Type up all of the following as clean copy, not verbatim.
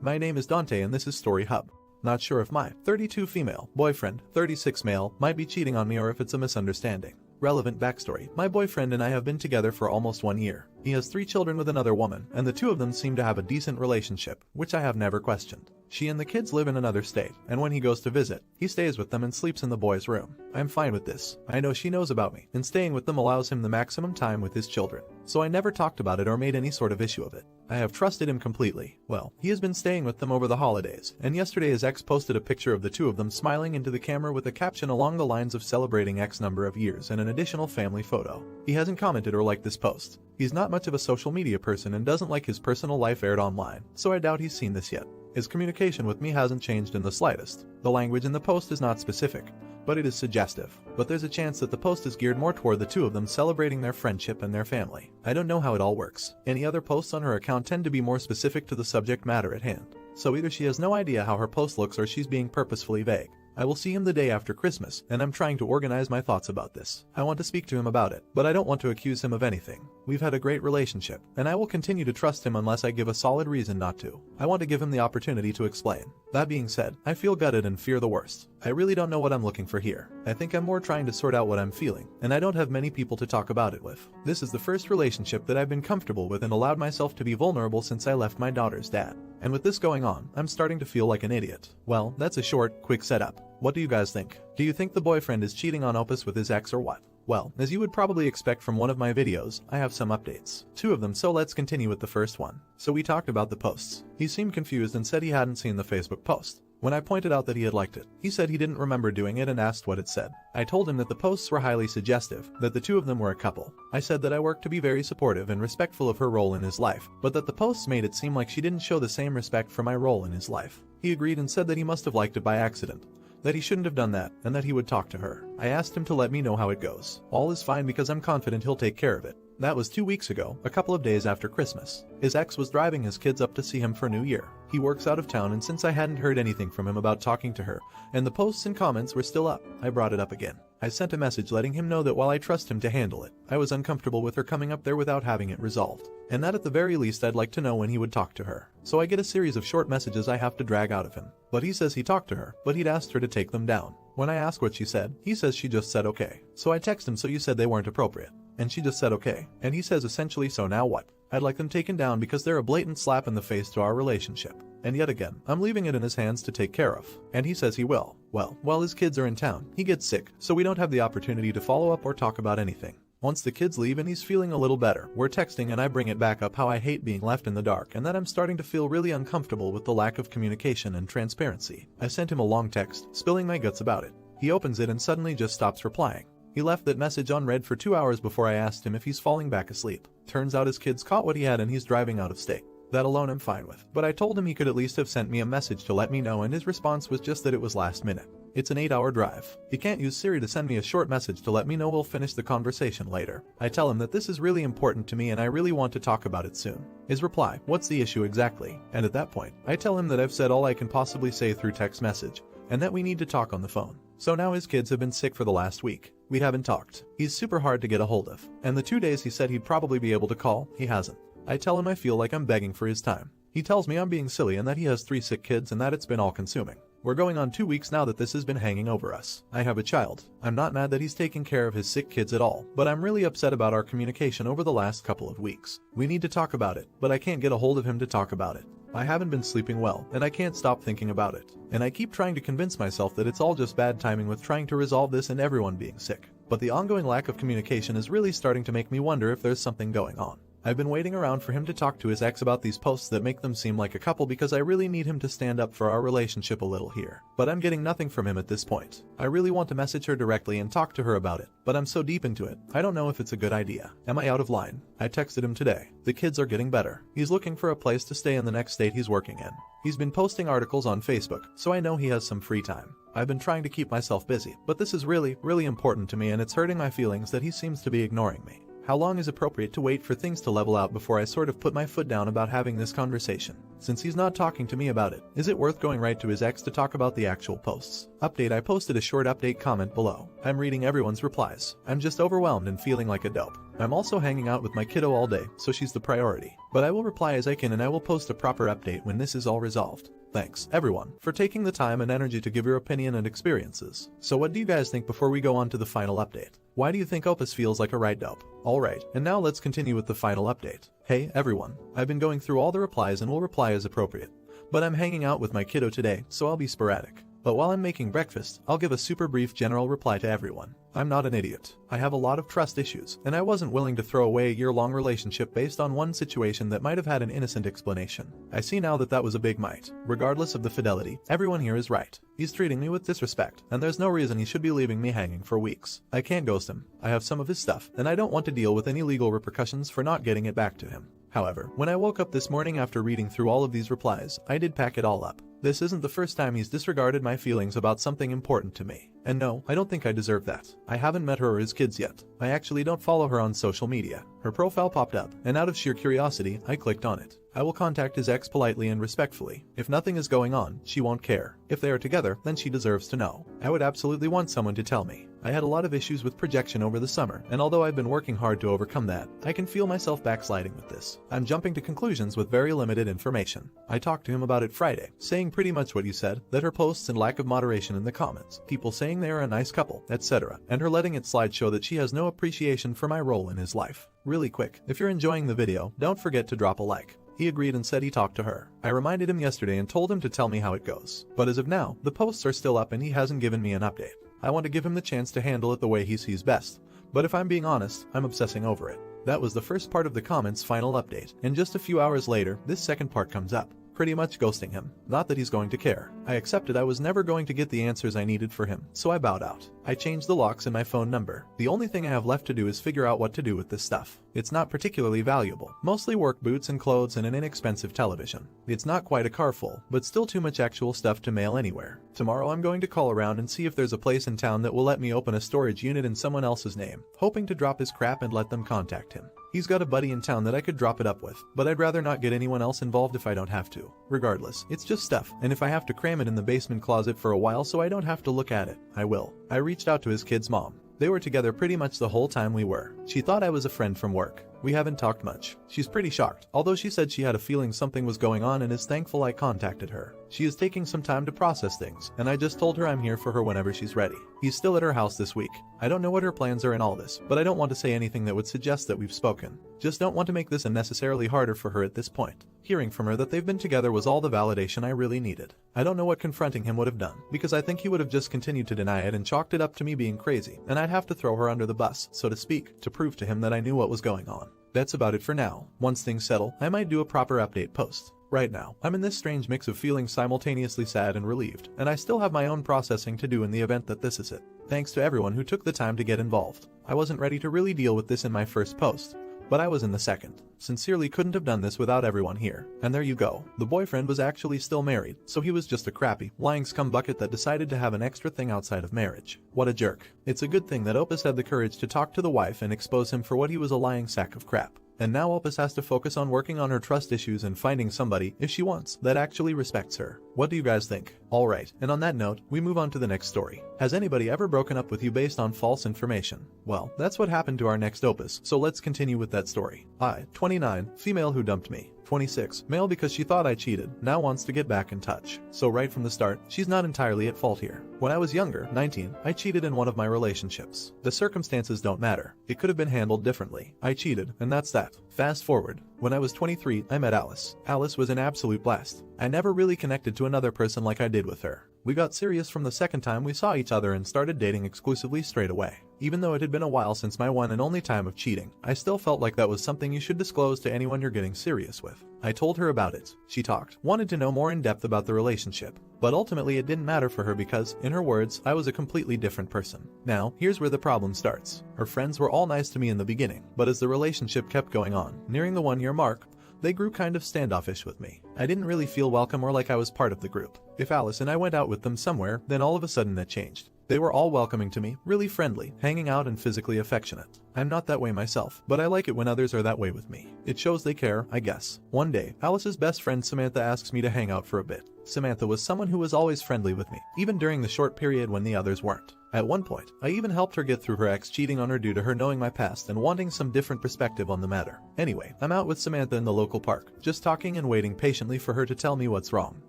My name is Dante and this is Story Hub. Not sure if my 32 female boyfriend, 36 male, might be cheating on me or if it's a misunderstanding. Relevant backstory: my boyfriend and I have been together for almost 1 year. He has 3 children with another woman, and the two of them seem to have a decent relationship, which I have never questioned. She and the kids live in another state, and when he goes to visit, he stays with them and sleeps in the boys' room. I'm fine with this. I know she knows about me, and staying with them allows him the maximum time with his children. So I never talked about it or made any sort of issue of it. I have trusted him completely. Well, he has been staying with them over the holidays, and yesterday his ex posted a picture of the two of them smiling into the camera with a caption along the lines of celebrating X number of years and an additional family photo. He hasn't commented or liked this post. He's not much of a social media person and doesn't like his personal life aired online, so I doubt he's seen this yet. His communication with me hasn't changed in the slightest. The language in the post is not specific, but it is suggestive. But there's a chance that the post is geared more toward the two of them celebrating their friendship and their family. I don't know how it all works. Any other posts on her account tend to be more specific to the subject matter at hand. So either she has no idea how her post looks or she's being purposefully vague. I will see him the day after Christmas, and I'm trying to organize my thoughts about this. I want to speak to him about it, but I don't want to accuse him of anything. We've had a great relationship, and I will continue to trust him unless I give a solid reason not to. I want to give him the opportunity to explain. That being said, I feel gutted and fear the worst. I really don't know what I'm looking for here. I think I'm more trying to sort out what I'm feeling, and I don't have many people to talk about it with. This is the first relationship that I've been comfortable with and allowed myself to be vulnerable since I left my daughter's dad. And with this going on, I'm starting to feel like an idiot. Well, that's a short, quick setup. What do you guys think? Do you think the boyfriend is cheating on Opus with his ex or what? Well, as you would probably expect from one of my videos, I have some updates. 2 of them, so let's continue with the first one. So we talked about the posts. He seemed confused and said he hadn't seen the Facebook post. When I pointed out that he had liked it, he said he didn't remember doing it and asked what it said. I told him that the posts were highly suggestive, that the two of them were a couple. I said that I worked to be very supportive and respectful of her role in his life, but that the posts made it seem like she didn't show the same respect for my role in his life. He agreed and said that he must have liked it by accident, that he shouldn't have done that, and that he would talk to her. I asked him to let me know how it goes. All is fine because I'm confident he'll take care of it. That was 2 weeks ago, a couple of days after Christmas. His ex was driving his kids up to see him for New Year. He works out of town, and since I hadn't heard anything from him about talking to her, and the posts and comments were still up, I brought it up again. I sent a message letting him know that while I trust him to handle it, I was uncomfortable with her coming up there without having it resolved, and that at the very least I'd like to know when he would talk to her. So I get a series of short messages I have to drag out of him. But he says he talked to her, but he'd asked her to take them down. When I ask what she said, he says she just said okay. So I text him, so you said they weren't appropriate. And she just said okay. And he says essentially, so now what? I'd like them taken down because they're a blatant slap in the face to our relationship. And yet again, I'm leaving it in his hands to take care of. And he says he will. Well, while his kids are in town, he gets sick, so we don't have the opportunity to follow up or talk about anything. Once the kids leave and he's feeling a little better, we're texting and I bring it back up how I hate being left in the dark and that I'm starting to feel really uncomfortable with the lack of communication and transparency. I sent him a long text, spilling my guts about it. He opens it and suddenly just stops replying. He left that message unread for 2 hours before I asked him if he's falling back asleep. Turns out his kids caught what he had and he's driving out of state. That alone I'm fine with, but I told him he could at least have sent me a message to let me know, and his response was just that it was last minute. It's an 8-hour drive. He can't use Siri to send me a short message to let me know we'll finish the conversation later. I tell him that this is really important to me and I really want to talk about it soon. His reply, what's the issue exactly? And at that point, I tell him that I've said all I can possibly say through text message, and that we need to talk on the phone. So now his kids have been sick for the last week. We haven't talked. He's super hard to get a hold of. And the 2 days he said he'd probably be able to call, he hasn't. I tell him I feel like I'm begging for his time. He tells me I'm being silly and that he has 3 sick kids and that it's been all-consuming. We're going on 2 weeks now that this has been hanging over us. I have a child. I'm not mad that he's taking care of his sick kids at all, but I'm really upset about our communication over the last couple of weeks. We need to talk about it, but I can't get a hold of him to talk about it. I haven't been sleeping well, and I can't stop thinking about it. And I keep trying to convince myself that it's all just bad timing with trying to resolve this and everyone being sick. But the ongoing lack of communication is really starting to make me wonder if there's something going on. I've been waiting around for him to talk to his ex about these posts that make them seem like a couple because I really need him to stand up for our relationship a little here. But I'm getting nothing from him at this point. I really want to message her directly and talk to her about it, but I'm so deep into it, I don't know if it's a good idea. Am I out of line? I texted him today. The kids are getting better. He's looking for a place to stay in the next state he's working in. He's been posting articles on Facebook, so I know he has some free time. I've been trying to keep myself busy, but this is really important to me and it's hurting my feelings that he seems to be ignoring me. How long is appropriate to wait for things to level out before I sort of put my foot down about having this conversation? since he's not talking to me about it. Is it worth going right to his ex to talk about the actual posts? Update: I posted a short update comment below. I'm reading everyone's replies. I'm just overwhelmed and feeling like a dope. I'm also hanging out with my kiddo all day, so she's the priority. But I will reply as I can, and I will post a proper update when this is all resolved. Thanks, everyone, for taking the time and energy to give your opinion and experiences. So what do you guys think before we go on to the final update? Why do you think Opus feels like a right dope? Alright, and now let's continue with the final update. Hey, everyone, I've been going through all the replies and will reply as appropriate. But I'm hanging out with my kiddo today, so I'll be sporadic. But while I'm making breakfast, I'll give a super brief general reply to everyone. I'm not an idiot. I have a lot of trust issues, and I wasn't willing to throw away a year-long relationship based on one situation that might have had an innocent explanation. I see now that that was a big might. Regardless of the fidelity, everyone here is right. He's treating me with disrespect, and there's no reason he should be leaving me hanging for weeks. I can't ghost him. I have some of his stuff, and I don't want to deal with any legal repercussions for not getting it back to him. However, when I woke up this morning after reading through all of these replies, I did pack it all up. This isn't the first time he's disregarded my feelings about something important to me. And no, I don't think I deserve that. I haven't met her or his kids yet. I actually don't follow her on social media. Her profile popped up, and out of sheer curiosity, I clicked on it. I will contact his ex politely and respectfully. If nothing is going on, she won't care. If they are together, then she deserves to know. I would absolutely want someone to tell me. I had a lot of issues with projection over the summer, and although I've been working hard to overcome that, I can feel myself backsliding with this. I'm jumping to conclusions with very limited information. I talked to him about it Friday, saying pretty much what you said, that her posts and lack of moderation in the comments, people saying they are a nice couple, etc., and her letting it slide show that she has no appreciation for my role in his life. Really quick, if you're enjoying the video, don't forget to drop a like. He agreed and said he talked to her. I reminded him yesterday and told him to tell me how it goes. But as of now, the posts are still up and he hasn't given me an update. I want to give him the chance to handle it the way he sees best. But if I'm being honest, I'm obsessing over it. That was the first part of the comments final update, and just a few hours later, this second part comes up. Pretty much ghosting him. Not that he's going to care. I accepted I was never going to get the answers I needed for him, so I bowed out. I changed the locks in my phone number. The only thing I have left to do is figure out what to do with this stuff. It's not particularly valuable. Mostly work boots and clothes and an inexpensive television. It's not quite a car full, but still too much actual stuff to mail anywhere. Tomorrow I'm going to call around and see if there's a place in town that will let me open a storage unit in someone else's name, hoping to drop his crap and let them contact him. He's got a buddy in town that I could drop it up with, but I'd rather not get anyone else involved if I don't have to. Regardless, it's just stuff, and if I have to cram it in the basement closet for a while so I don't have to look at it, I will. I reached out to his kid's mom. They were together pretty much the whole time we were. She thought I was a friend from work. We haven't talked much. She's pretty shocked, although she said she had a feeling something was going on and is thankful I contacted her. She is taking some time to process things, and I just told her I'm here for her whenever she's ready. He's still at her house this week. I don't know what her plans are in all this, but I don't want to say anything that would suggest that we've spoken. Just don't want to make this unnecessarily harder for her at this point. Hearing from her that they've been together was all the validation I really needed. I don't know what confronting him would have done, because I think he would have just continued to deny it and chalked it up to me being crazy, and I'd have to throw her under the bus, so to speak, to prove to him that I knew what was going on. That's about it for now. Once things settle, I might do a proper update post. Right now, I'm in this strange mix of feeling simultaneously sad and relieved, and I still have my own processing to do in the event that this is it. Thanks to everyone who took the time to get involved. I wasn't ready to really deal with this in my first post, but I was in the second. Sincerely couldn't have done this without everyone here. And there you go. The boyfriend was actually still married, so he was just a crappy, lying scumbucket that decided to have an extra thing outside of marriage. What a jerk. It's a good thing that Opus had the courage to talk to the wife and expose him for what he was, a lying sack of crap. And now Opus has to focus on working on her trust issues and finding somebody, if she wants, that actually respects her. What do you guys think? Alright, and on that note, we move on to the next story. Has anybody ever broken up with you based on false information? Well, that's what happened to our next Opus, so let's continue with that story. I, 29, female who dumped me. 26, male because she thought I cheated, now wants to get back in touch. So right from the start, she's not entirely at fault here. When I was younger, 19, I cheated in one of my relationships. The circumstances don't matter. It could have been handled differently. I cheated, and that's that. Fast forward. When I was 23, I met Alice. Alice was an absolute blast. I never really connected to another person like I did with her. We got serious from the second time we saw each other and started dating exclusively straight away. Even though it had been a while since my one and only time of cheating, I still felt like that was something you should disclose to anyone you're getting serious with. I told her about it. She talked, wanted to know more in depth about the relationship. But ultimately it didn't matter for her because, in her words, I was a completely different person. Now, here's where the problem starts. Her friends were all nice to me in the beginning, but as the relationship kept going on, nearing the 1-year mark, they grew kind of standoffish with me. I didn't really feel welcome or like I was part of the group. If Alice and I went out with them somewhere, then all of a sudden that changed. They were all welcoming to me, really friendly, hanging out and physically affectionate. I'm not that way myself, but I like it when others are that way with me. It shows they care, I guess. One day, Alice's best friend Samantha asks me to hang out for a bit. Samantha was someone who was always friendly with me, even during the short period when the others weren't. At one point, I even helped her get through her ex cheating on her due to her knowing my past and wanting some different perspective on the matter. Anyway, I'm out with Samantha in the local park, just talking and waiting patiently for her to tell me what's wrong.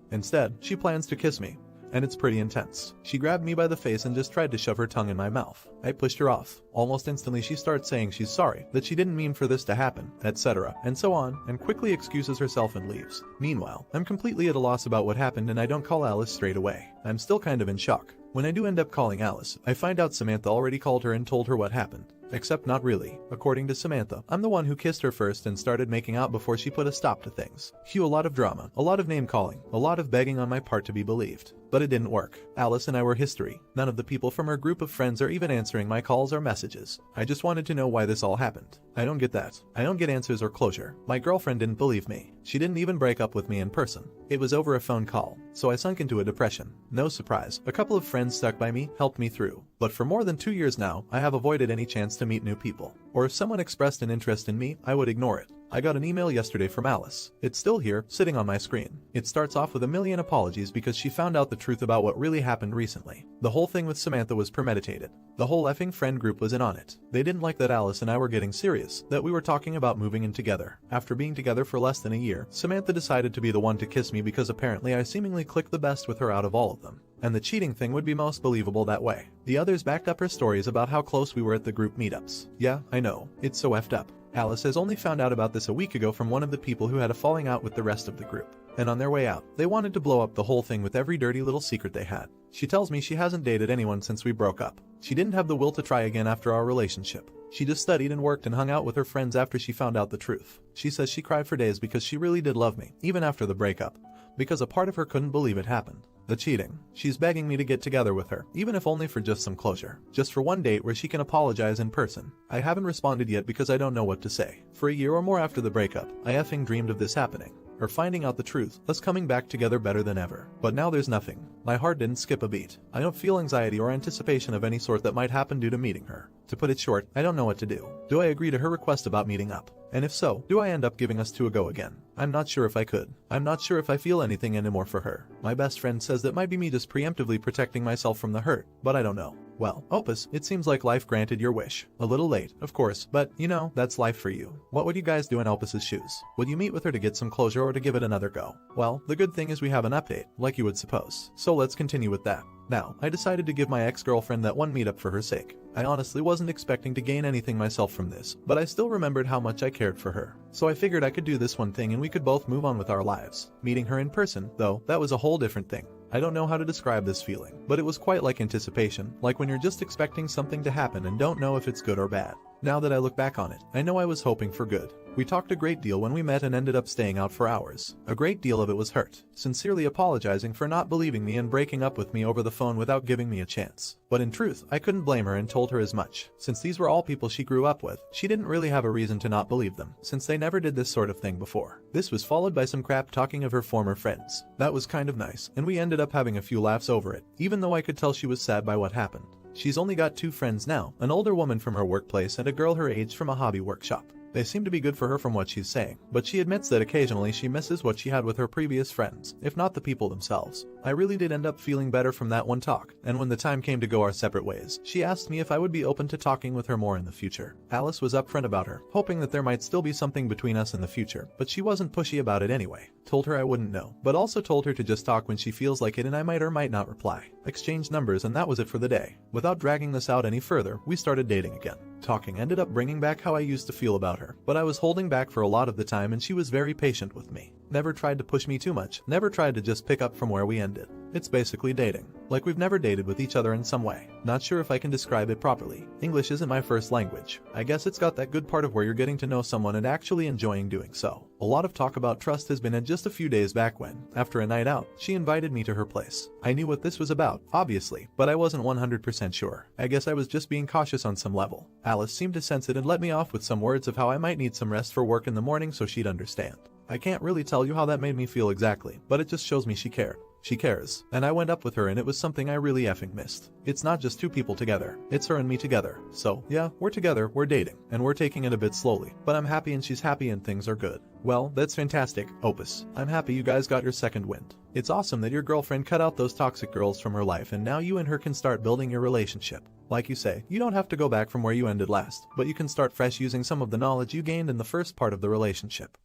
Instead, she plans to kiss me. And it's pretty intense. She grabbed me by the face and just tried to shove her tongue in my mouth. I pushed her off. Almost instantly she starts saying she's sorry, that she didn't mean for this to happen, etc. and so on, and quickly excuses herself and leaves. Meanwhile, I'm completely at a loss about what happened and I don't call Alice straight away. I'm still kind of in shock. When I do end up calling Alice, I find out Samantha already called her and told her what happened. Except not really. According to Samantha, I'm the one who kissed her first and started making out before she put a stop to things. Cue a lot of drama, a lot of name calling, a lot of begging on my part to be believed. But it didn't work. Alice and I were history. None of the people from her group of friends are even answering my calls or messages. I just wanted to know why this all happened. I don't get that. I don't get answers or closure. My girlfriend didn't believe me. She didn't even break up with me in person. It was over a phone call. So I sunk into a depression. No surprise. A couple of friends stuck by me, helped me through. But for more than 2 years now, I have avoided any chance to meet new people. Or if someone expressed an interest in me, I would ignore it. I got an email yesterday from Alice. It's still here, sitting on my screen. It starts off with a million apologies because she found out the truth about what really happened recently. The whole thing with Samantha was premeditated. The whole effing friend group was in on it. They didn't like that Alice and I were getting serious, that we were talking about moving in together. After being together for less than a year, Samantha decided to be the one to kiss me because apparently I seemingly clicked the best with her out of all of them. And the cheating thing would be most believable that way. The others backed up her stories about how close we were at the group meetups. Yeah, I know. It's so effed up. Alice has only found out about this a week ago from one of the people who had a falling out with the rest of the group. And on their way out, they wanted to blow up the whole thing with every dirty little secret they had. She tells me she hasn't dated anyone since we broke up. She didn't have the will to try again after our relationship. She just studied and worked and hung out with her friends after she found out the truth. She says she cried for days because she really did love me, even after the breakup. Because a part of her couldn't believe it happened. The cheating. She's begging me to get together with her, even if only for just some closure. Just for one date where she can apologize in person. I haven't responded yet because I don't know what to say. For a year or more after the breakup, I effing dreamed of this happening. Her finding out the truth, us coming back together better than ever. But now there's nothing. My heart didn't skip a beat. I don't feel anxiety or anticipation of any sort that might happen due to meeting her. To put it short, I don't know what to do. Do I agree to her request about meeting up? And if so, do I end up giving us two a go again? I'm not sure if I could. I'm not sure if I feel anything anymore for her. My best friend says that might be me just preemptively protecting myself from the hurt, but I don't know. Well, Opus, it seems like life granted your wish. A little late, of course, but, you know, that's life for you. What would you guys do in Opus's shoes? Would you meet with her to get some closure or to give it another go? Well, the good thing is we have an update, like you would suppose. So let's continue with that. Now, I decided to give my ex-girlfriend that one meetup for her sake. I honestly wasn't expecting to gain anything myself from this, but I still remembered how much I cared for her. So I figured I could do this one thing and we could both move on with our lives. Meeting her in person, though, that was a whole different thing. I don't know how to describe this feeling, but it was quite like anticipation, like when you're just expecting something to happen and don't know if it's good or bad. Now that I look back on it, I know I was hoping for good. We talked a great deal when we met and ended up staying out for hours. A great deal of it was hurt, sincerely apologizing for not believing me and breaking up with me over the phone without giving me a chance. But in truth, I couldn't blame her and told her as much. Since these were all people she grew up with, she didn't really have a reason to not believe them, since they never did this sort of thing before. This was followed by some crap talking of her former friends. That was kind of nice, and we ended up having a few laughs over it, even though I could tell she was sad by what happened. She's only got 2 friends now, an older woman from her workplace and a girl her age from a hobby workshop. They seem to be good for her from what she's saying, but she admits that occasionally she misses what she had with her previous friends, if not the people themselves. I really did end up feeling better from that one talk, and when the time came to go our separate ways, she asked me if I would be open to talking with her more in the future. Alice was upfront about her, hoping that there might still be something between us in the future, but she wasn't pushy about it anyway. Told her I wouldn't know, but also told her to just talk when she feels like it and I might or might not reply. Exchanged numbers and that was it for the day. Without dragging this out any further, we started dating again. Talking ended up bringing back how I used to feel about her, but I was holding back for a lot of the time and she was very patient with me. Never tried to push me too much, never tried to just pick up from where we ended. It's basically dating. Like we've never dated with each other in some way. Not sure if I can describe it properly. English isn't my first language. I guess it's got that good part of where you're getting to know someone and actually enjoying doing so. A lot of talk about trust has been had just a few days back when, after a night out, she invited me to her place. I knew what this was about, obviously, but I wasn't 100% sure. I guess I was just being cautious on some level. Alice seemed to sense it and let me off with some words of how I might need some rest for work in the morning so she'd understand. I can't really tell you how that made me feel exactly, but it just shows me she cared. She cares, and I went up with her and it was something I really effing missed. It's not just two people together, it's her and me together. So, yeah, we're together, we're dating, and we're taking it a bit slowly, but I'm happy and she's happy and things are good. Well, that's fantastic, Opus. I'm happy you guys got your second wind. It's awesome that your girlfriend cut out those toxic girls from her life and now you and her can start building your relationship. Like you say, you don't have to go back from where you ended last, but you can start fresh using some of the knowledge you gained in the first part of the relationship.